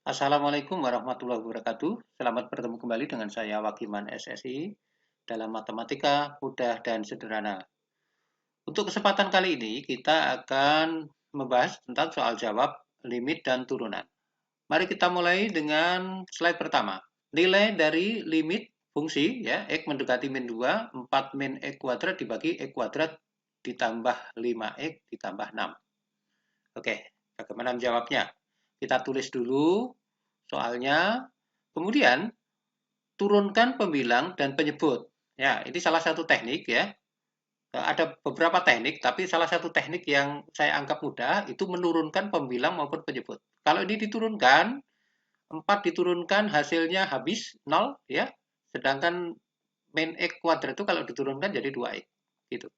Assalamualaikum warahmatullahi wabarakatuh. Selamat bertemu kembali dengan saya Wakiman SSI dalam matematika mudah dan sederhana. Untuk kesempatan kali ini kita akan membahas tentang soal jawab limit dan turunan. Mari kita mulai dengan slide pertama. Nilai dari limit fungsi ya x mendekati min 2, 4 min x kuadrat dibagi x kuadrat ditambah 5x ditambah 6. Oke, bagaimana menjawabnya? Kita tulis dulu soalnya, kemudian turunkan pembilang dan penyebut. Ya, ini salah satu teknik ya. Ada beberapa teknik, tapi salah satu teknik yang saya anggap mudah itu menurunkan pembilang maupun penyebut. Kalau ini diturunkan, 4 diturunkan hasilnya habis 0 ya. Sedangkan min x kuadrat itu kalau diturunkan jadi 2x gitu.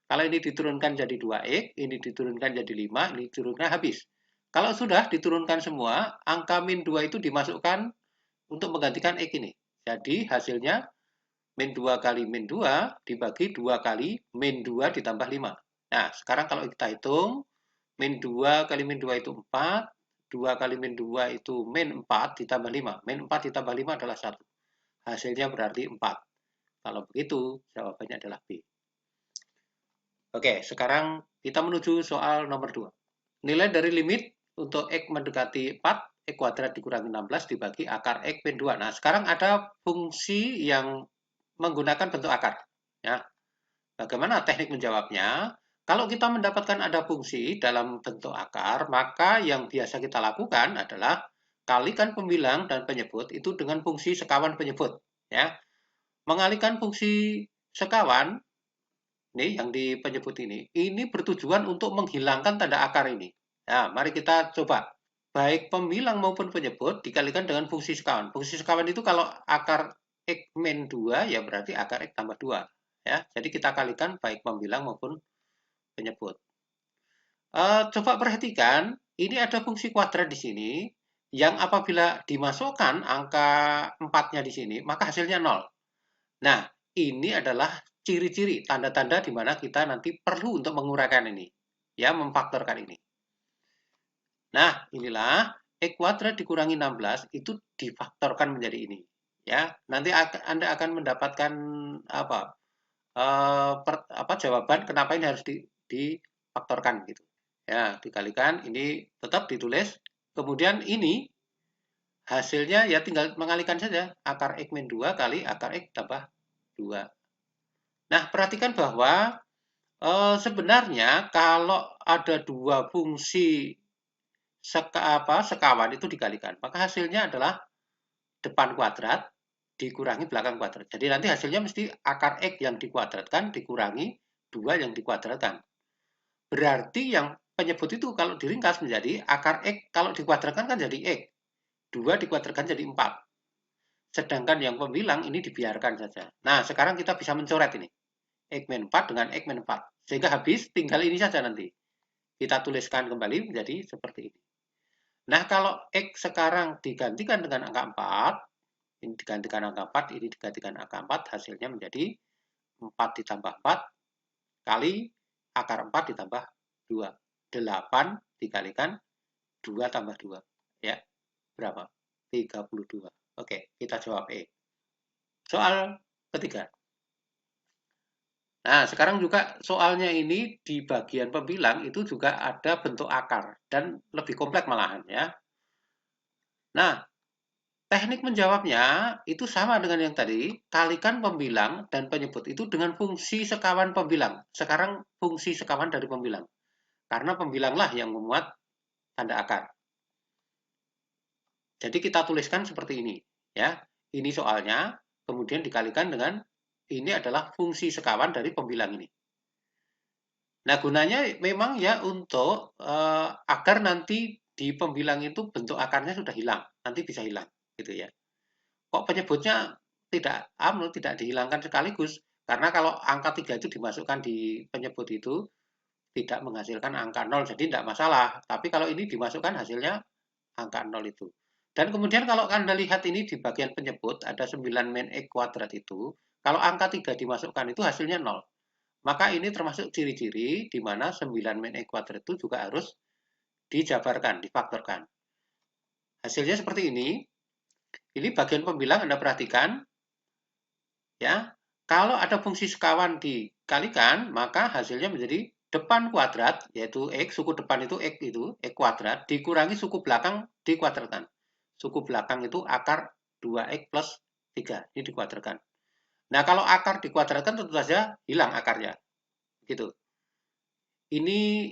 Kalau ini diturunkan jadi 2x, ini diturunkan jadi 5, ini diturunkan habis. Kalau sudah diturunkan semua, angka min 2 itu dimasukkan untuk menggantikan X ini. Jadi hasilnya min 2 kali min 2 dibagi 2 kali min 2 ditambah 5. Nah, sekarang kalau kita hitung, min 2 kali min 2 itu 4, 2 kali min 2 itu min 4 ditambah 5. Min 4 ditambah 5 adalah 1. Hasilnya berarti 4. Kalau begitu, jawabannya adalah B. Oke, sekarang kita menuju soal nomor 2. Nilai dari limit untuk X mendekati 4, X kuadrat dikurangi 16 dibagi akar X min 2. Nah, sekarang ada fungsi yang menggunakan bentuk akar. Ya. Bagaimana teknik menjawabnya? Kalau kita mendapatkan ada fungsi dalam bentuk akar, maka yang biasa kita lakukan adalah kalikan pembilang dan penyebut itu dengan fungsi sekawan penyebut. Ya. Mengalihkan fungsi sekawan ini yang di penyebut ini bertujuan untuk menghilangkan tanda akar ini. Nah, mari kita coba. Baik pembilang maupun penyebut dikalikan dengan fungsi sekawan. Fungsi sekawan itu kalau akar X min 2 ya berarti akar X tambah 2. Ya, jadi kita kalikan baik pembilang maupun penyebut. Coba perhatikan, ini ada fungsi kuadrat di sini yang apabila dimasukkan angka 4-nya di sini, maka hasilnya 0. Nah, ini adalah ciri-ciri, tanda-tanda di mana kita nanti perlu untuk menguraikan ini, ya, memfaktorkan ini. Nah, inilah X kuadrat dikurangi 16 itu difaktorkan menjadi ini. Ya, nanti Anda akan mendapatkan apa, jawaban kenapa ini harus difaktorkan gitu. Ya, dikalikan, ini tetap ditulis. Kemudian ini hasilnya ya tinggal mengalihkan saja akar X min 2 kali akar X tambah 2. Nah, perhatikan bahwa sebenarnya kalau ada dua fungsi sekawan itu dikalikan, maka hasilnya adalah depan kuadrat dikurangi belakang kuadrat. Jadi nanti hasilnya mesti akar X yang dikuadratkan dikurangi 2 yang dikuadratkan. Berarti yang penyebut itu kalau diringkas menjadi akar X kalau dikuadratkan kan jadi X. 2 dikuadratkan jadi 4. Sedangkan yang pembilang ini dibiarkan saja. Nah, sekarang kita bisa mencoret ini. X min 4 dengan X min 4. Sehingga habis tinggal ini saja nanti. Kita tuliskan kembali menjadi seperti ini. Nah, kalau X sekarang digantikan dengan angka 4, ini digantikan angka 4, ini digantikan angka 4, hasilnya menjadi 4 ditambah 4 kali akar 4 ditambah 2. 8 dikalikan 2 tambah 2. Ya, berapa? 32. Oke, kita jawab E. Soal ketiga. Nah, sekarang juga soalnya ini di bagian pembilang itu juga ada bentuk akar dan lebih kompleks malahan ya. Nah, teknik menjawabnya itu sama dengan yang tadi, kalikan pembilang dan penyebut itu dengan fungsi sekawan pembilang. Sekarang fungsi sekawan dari pembilang. Karena pembilanglah yang memuat tanda akar. Jadi kita tuliskan seperti ini ya. Ini soalnya, kemudian dikalikan dengan ini adalah fungsi sekawan dari pembilang ini. Nah, gunanya memang ya untuk agar nanti di pembilang itu bentuk akarnya sudah hilang, nanti bisa hilang, gitu ya. Kok penyebutnya tidak dihilangkan sekaligus? Karena kalau angka 3 itu dimasukkan di penyebut itu tidak menghasilkan angka 0, jadi tidak masalah. Tapi kalau ini dimasukkan hasilnya angka 0 itu. Dan kemudian kalau Anda lihat ini di bagian penyebut ada 9 min X kuadrat itu, kalau angka 3 dimasukkan itu hasilnya 0. Maka ini termasuk ciri-ciri di mana 9 min X kuadrat itu juga harus dijabarkan, difaktorkan. Hasilnya seperti ini. Ini bagian pembilang Anda perhatikan. Ya, kalau ada fungsi sekawan dikalikan, maka hasilnya menjadi depan kuadrat, yaitu X, suku depan itu X kuadrat, dikurangi suku belakang dikuadratkan. Suku belakang itu akar 2X plus 3, ini dikuadratkan. Nah, kalau akar dikuadratkan tentu saja hilang akarnya. Gitu. Ini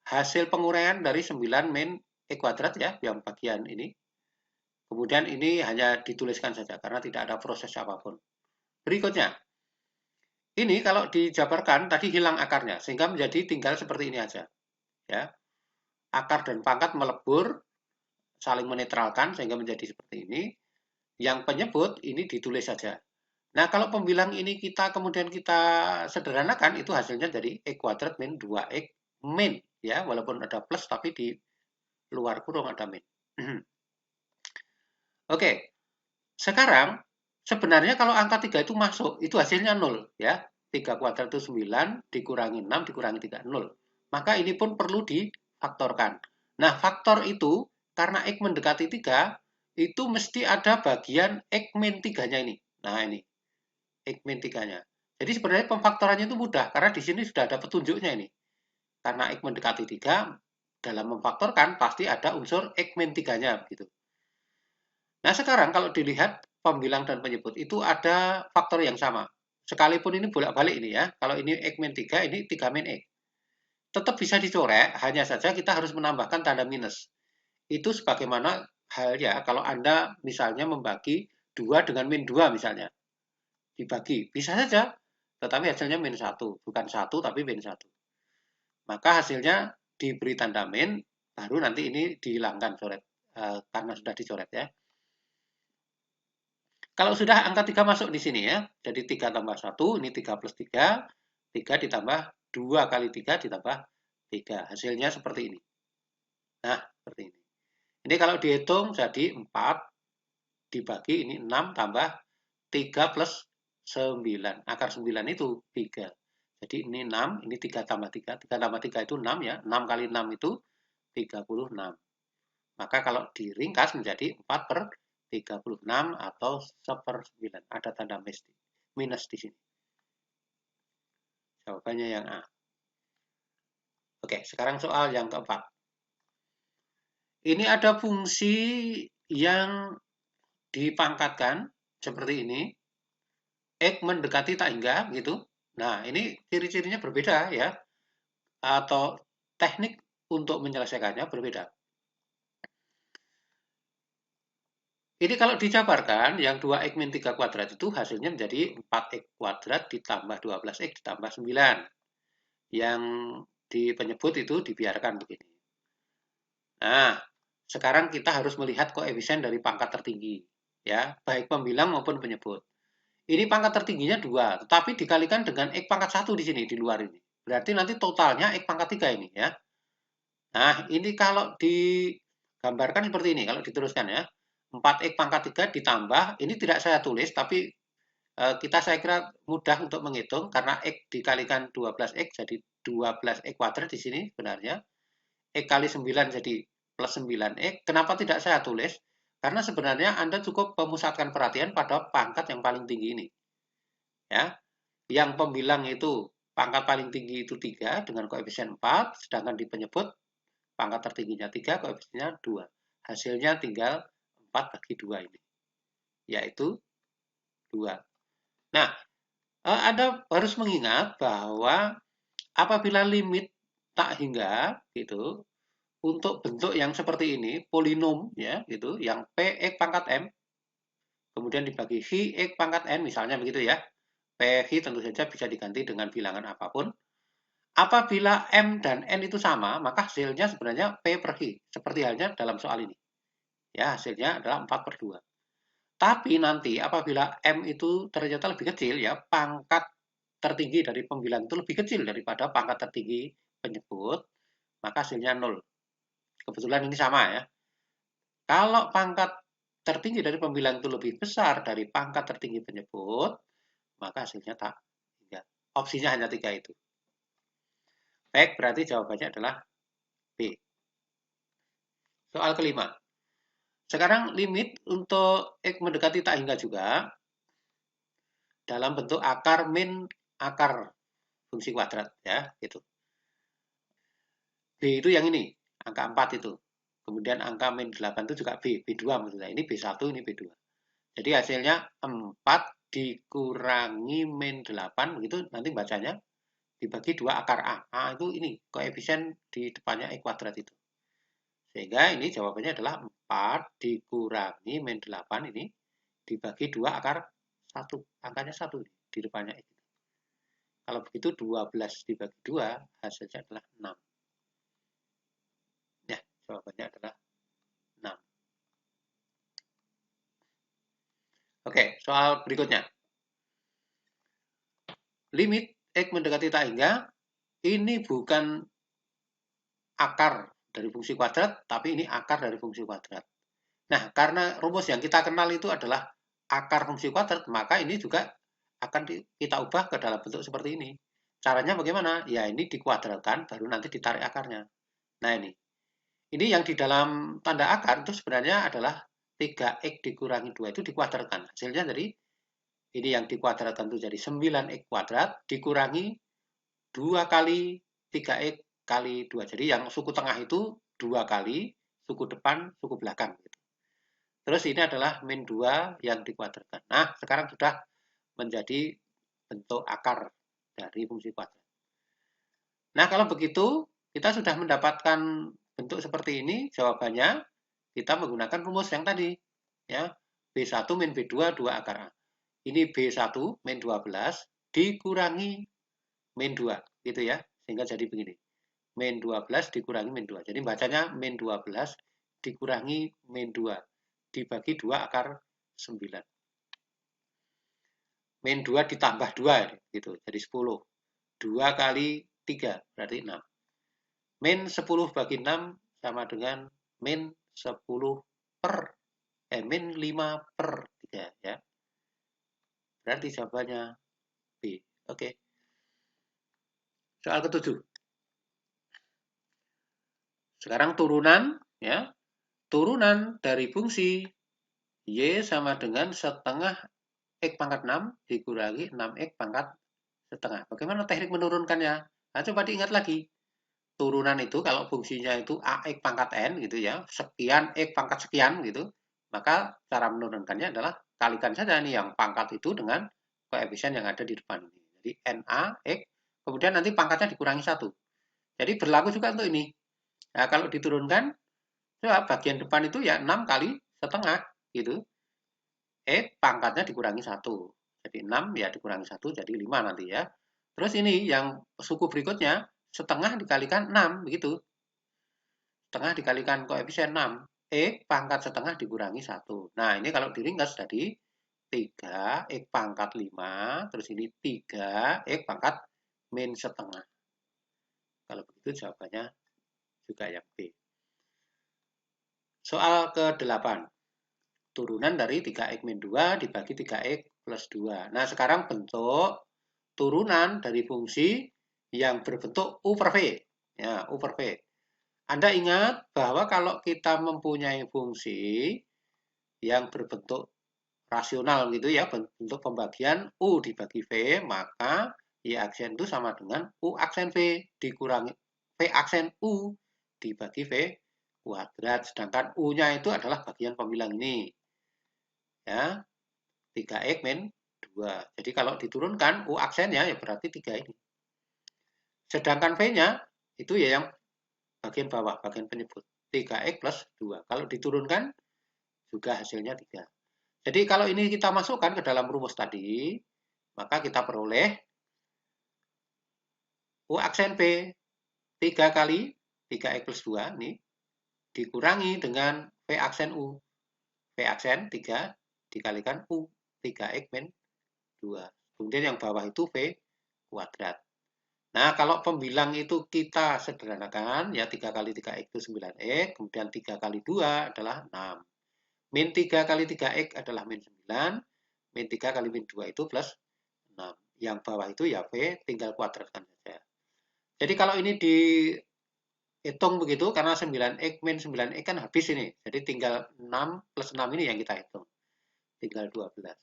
hasil penguraian dari 9 min X kuadrat ya, yang bagian ini. Kemudian ini hanya dituliskan saja karena tidak ada proses apapun. Berikutnya, ini kalau dijabarkan tadi hilang akarnya sehingga menjadi tinggal seperti ini aja. Ya. Akar dan pangkat melebur, saling menetralkan sehingga menjadi seperti ini. Yang penyebut ini ditulis saja. Nah, kalau pembilang ini kemudian kita sederhanakan, itu hasilnya jadi X kuadrat min 2X min. Ya, walaupun ada plus tapi di luar kurung ada min. Oke, sekarang sebenarnya kalau angka 3 itu masuk, itu hasilnya 0. Ya. 3 kuadrat itu 9, dikurangi 6, dikurangi 3, 0. Maka ini pun perlu difaktorkan. Nah, faktor itu, karena X mendekati 3, itu mesti ada bagian X min 3-nya ini. Nah, ini. X min 3-nya. Jadi sebenarnya pemfaktorannya itu mudah, karena di sini sudah ada petunjuknya ini. Karena X mendekati 3, dalam memfaktorkan pasti ada unsur X min 3-nya. Gitu. Nah, sekarang kalau dilihat pembilang dan penyebut itu ada faktor yang sama. Sekalipun ini bolak-balik ini ya. Kalau ini X min 3, ini 3 min X. Tetap bisa dicorek, hanya saja kita harus menambahkan tanda minus. Itu sebagaimana halnya kalau Anda misalnya membagi 2 dengan min 2 misalnya. Dibagi, bisa saja. Tetapi hasilnya min 1. Bukan 1, tapi min 1. Maka hasilnya diberi tanda min, baru nanti ini dihilangkan coret. Karena sudah dicoret ya. Kalau sudah angka 3 masuk di sini ya, jadi 3 tambah 1, ini 3 plus 3, 3 ditambah 2 kali 3 ditambah 3. Hasilnya seperti ini. Nah, seperti ini. Ini kalau dihitung jadi 4 dibagi ini 6 tambah 3 plus 9. Akar 9 itu 3. Jadi ini 6, ini 3 tambah 3. 3 tambah 3 itu 6 ya. 6 kali 6 itu 36. Maka kalau diringkas menjadi 4 per 36 atau 1/9. Ada tanda minus di sini. Jawabannya yang A. Oke, sekarang soal yang keempat. Ini ada fungsi yang dipangkatkan seperti ini. X mendekati tak hingga gitu. Nah, ini ciri-cirinya berbeda ya. Atau teknik untuk menyelesaikannya berbeda. Ini kalau dijabarkan, yang 2x min 3 kuadrat itu hasilnya menjadi 4x kuadrat ditambah 12x ditambah 9. Yang di penyebut itu dibiarkan begini. Nah, sekarang kita harus melihat koefisien dari pangkat tertinggi. Ya, baik pembilang maupun penyebut. Ini pangkat tertingginya 2, tetapi dikalikan dengan x pangkat 1 di sini, di luar ini. Berarti nanti totalnya x pangkat 3 ini ya. Nah, ini kalau digambarkan seperti ini, kalau diteruskan ya. 4x pangkat 3 ditambah, ini tidak saya tulis, tapi saya kira mudah untuk menghitung, karena x dikalikan 12x jadi 12x kuadrat di sini sebenarnya. X kali 9 jadi plus 9x. Kenapa tidak saya tulis? Karena sebenarnya Anda cukup memusatkan perhatian pada pangkat yang paling tinggi ini. Ya, yang pembilang itu pangkat paling tinggi itu 3 dengan koefisien 4, sedangkan di penyebut pangkat tertingginya 3, koefisiennya 2. Hasilnya tinggal 4 bagi 2 ini, yaitu 2. Nah, Anda harus mengingat bahwa apabila limit tak hingga gitu, untuk bentuk yang seperti ini, polinom ya gitu, yang p x pangkat m, kemudian dibagi v x pangkat n, misalnya begitu ya. PV tentu saja bisa diganti dengan bilangan apapun. Apabila M dan N itu sama, maka hasilnya sebenarnya P per V. Seperti halnya dalam soal ini. Ya, hasilnya adalah 4 per 2. Tapi nanti apabila M itu ternyata lebih kecil, ya pangkat tertinggi dari pembilang itu lebih kecil daripada pangkat tertinggi penyebut, maka hasilnya 0. Kebetulan ini sama ya. Kalau pangkat tertinggi dari pembilang itu lebih besar dari pangkat tertinggi penyebut, maka hasilnya tak hingga. Opsinya hanya 3 itu. Baik, berarti jawabannya adalah B. Soal kelima. Sekarang limit untuk X mendekati tak hingga juga dalam bentuk akar min akar fungsi kuadrat ya, gitu. B itu yang ini, angka 4 itu. Kemudian angka min 8 itu juga B2 maksudnya. Ini B1, ini B2. Jadi hasilnya 4 dikurangi min 8, begitu nanti bacanya dibagi 2 akar A. A itu ini, koefisien di depannya E kuadrat itu. Sehingga ini jawabannya adalah 4 dikurangi min 8 ini dibagi 2 akar 1. Angkanya 1 di depannya X. Kalau begitu 12 dibagi 2 hasilnya adalah 6. Ya, jawabannya adalah 6. Oke, soal berikutnya. Limit X mendekati tak hingga, ini bukan akar dari fungsi kuadrat, tapi ini akar dari fungsi kuadrat. Nah, karena rumus yang kita kenal itu adalah akar fungsi kuadrat, maka ini juga akan kita ubah ke dalam bentuk seperti ini. Caranya bagaimana? Ya, ini dikuadratkan, baru nanti ditarik akarnya. Nah, ini. Ini yang di dalam tanda akar itu sebenarnya adalah 3x dikurangi 2 itu dikuadratkan. Hasilnya dari ini yang dikuadratkan itu jadi 9x kuadrat dikurangi 2 kali 3x kali 2. Jadi yang suku tengah itu 2 kali, suku depan, suku belakang. Terus ini adalah min 2 yang dikuadratkan. Nah, sekarang sudah menjadi bentuk akar dari fungsi kuadrat. Nah, kalau begitu, kita sudah mendapatkan bentuk seperti ini, jawabannya kita menggunakan rumus yang tadi. Ya, B1 min B2, 2 akar A. Ini B1 min 12 dikurangi min 2, gitu ya. Sehingga jadi begini. Min 12 dikurangi min 2. Jadi bacanya min 12 dikurangi min 2. Dibagi 2 akar 9. Min 2 ditambah 2, gitu. Jadi 10. 2 kali 3, berarti 6. Min 10 bagi 6 sama dengan min 10 per, min 5 per 3, ya. Berarti jawabannya B. Oke. Soal ke-7. Sekarang turunan, ya. Turunan dari fungsi Y sama dengan setengah X pangkat 6 dikurangi 6X pangkat setengah. Bagaimana teknik menurunkannya? Nah, coba diingat lagi. Turunan itu kalau fungsinya itu AX pangkat N gitu ya, sekian X pangkat sekian gitu, maka cara menurunkannya adalah kalikan saja nih yang pangkat itu dengan koefisien yang ada di depan ini. Jadi NA X, kemudian nanti pangkatnya dikurangi 1. Jadi berlaku juga untuk ini. Nah, kalau diturunkan, coba bagian depan itu ya 6 kali setengah gitu. Pangkatnya dikurangi 1. Jadi 6 ya dikurangi 1 jadi 5 nanti ya. Terus ini yang suku berikutnya setengah dikalikan 6 begitu. Setengah dikalikan koefisien 6. Pangkat setengah dikurangi 1. Nah, ini kalau diringkas tadi 3 pangkat 5, terus ini 3 pangkat min setengah. Kalau begitu jawabannya juga yang B. Soal ke-8. Turunan dari 3x min 2 dibagi 3x plus 2. Nah, sekarang bentuk turunan dari fungsi yang berbentuk U per V. Ya, U per V. Anda ingat bahwa kalau kita mempunyai fungsi yang berbentuk rasional gitu ya, bentuk pembagian U dibagi V, maka Y aksen itu sama dengan U aksen V dikurangi V aksen U dibagi V kuadrat. Sedangkan U-nya itu adalah bagian pembilang ini. Ya, 3x min 2. Jadi kalau diturunkan U aksennya ya berarti 3 ini. Sedangkan V-nya itu ya yang bagian bawah, bagian penyebut. 3x plus 2. Kalau diturunkan juga hasilnya 3. Jadi kalau ini kita masukkan ke dalam rumus tadi, maka kita peroleh U aksen P 3 kali 3x plus 2 ini dikurangi dengan V aksen U. V aksen 3 dikalikan U 3x min 2. Kemudian yang bawah itu V kuadrat. Nah, kalau pembilang itu kita sederhanakan, ya 3 kali 3x itu 9x, kemudian 3 kali 2 adalah 6. Min 3 kali 3x adalah min 9, min 3 kali min 2 itu plus 6. Yang bawah itu ya V, tinggal kuadratkan saja. Jadi kalau ini hitung begitu karena 9X min 9X kan habis ini. Jadi tinggal 6 plus 6 ini yang kita hitung. Tinggal 12.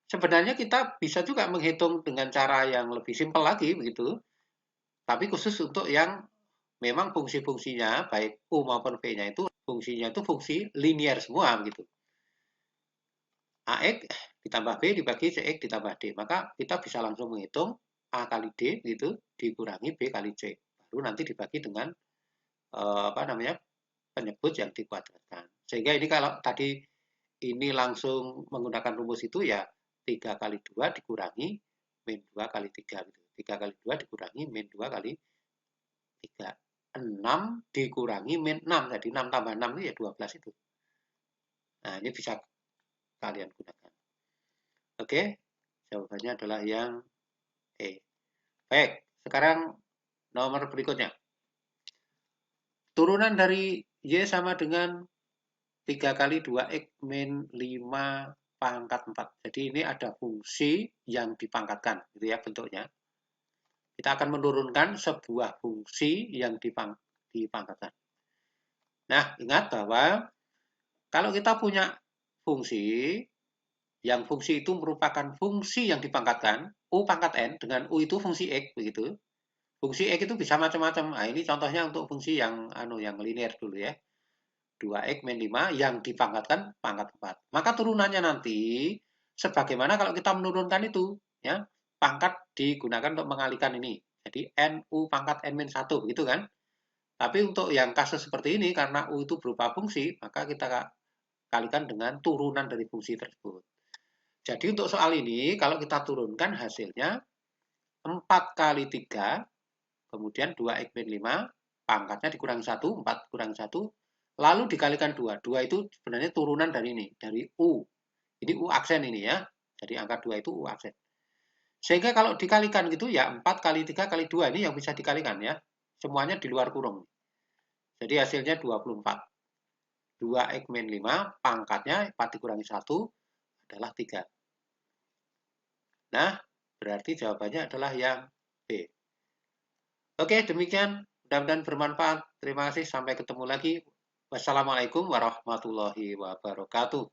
Sebenarnya kita bisa juga menghitung dengan cara yang lebih simpel lagi begitu. Tapi khusus untuk yang memang fungsi-fungsinya baik U maupun V-nya itu fungsinya itu fungsi linear semua begitu. AX ditambah B dibagi CX ditambah D. Maka kita bisa langsung menghitung A kali D gitu dikurangi B kali C. Baru nanti dibagi dengan penyebut yang dikuadratkan. Sehingga ini kalau tadi ini langsung menggunakan rumus itu ya 3 kali 2 dikurangi min 2 kali 3 gitu. 3 kali 2 dikurangi min 2 kali 3. 6 dikurangi min 6. Jadi 6 tambah 6 itu ya 12 itu. Nah, ini bisa kalian gunakan. Oke, jawabannya adalah yang E. Baik, sekarang nomor berikutnya. Turunan dari Y sama dengan 3 kali 2X min 5 pangkat 4. Jadi ini ada fungsi yang dipangkatkan, gitu ya bentuknya. Kita akan menurunkan sebuah fungsi yang dipangkatkan. Nah, ingat bahwa kalau kita punya fungsi, yang fungsi itu merupakan fungsi yang dipangkatkan, U pangkat N, dengan U itu fungsi X, begitu. Fungsi X itu bisa macam-macam. Nah, ini contohnya untuk fungsi yang linear dulu ya. 2X min 5 yang dipangkatkan pangkat 4. Maka turunannya nanti sebagaimana kalau kita menurunkan itu, ya. Pangkat digunakan untuk mengalihkan ini. Jadi NU pangkat N min 1 gitu kan. Tapi untuk yang kasus seperti ini karena U itu berupa fungsi, maka kita kalikan dengan turunan dari fungsi tersebut. Jadi untuk soal ini kalau kita turunkan hasilnya 4 kali 3 kemudian 2X min 5 pangkatnya dikurangi 1, 4 kurangi 1 lalu dikalikan 2. 2 itu sebenarnya turunan dari ini, dari U. Ini U aksen ini ya. Jadi angka 2 itu U aksen. Sehingga kalau dikalikan gitu ya 4 kali 3 kali 2 ini yang bisa dikalikan ya. Semuanya di luar kurung. Jadi hasilnya 24. 2X min 5 pangkatnya 4 dikurangi 1 adalah 3. Nah, berarti jawabannya adalah yang B. Oke, demikian. Mudah-mudahan bermanfaat. Terima kasih. Sampai ketemu lagi. Wassalamualaikum warahmatullahi wabarakatuh.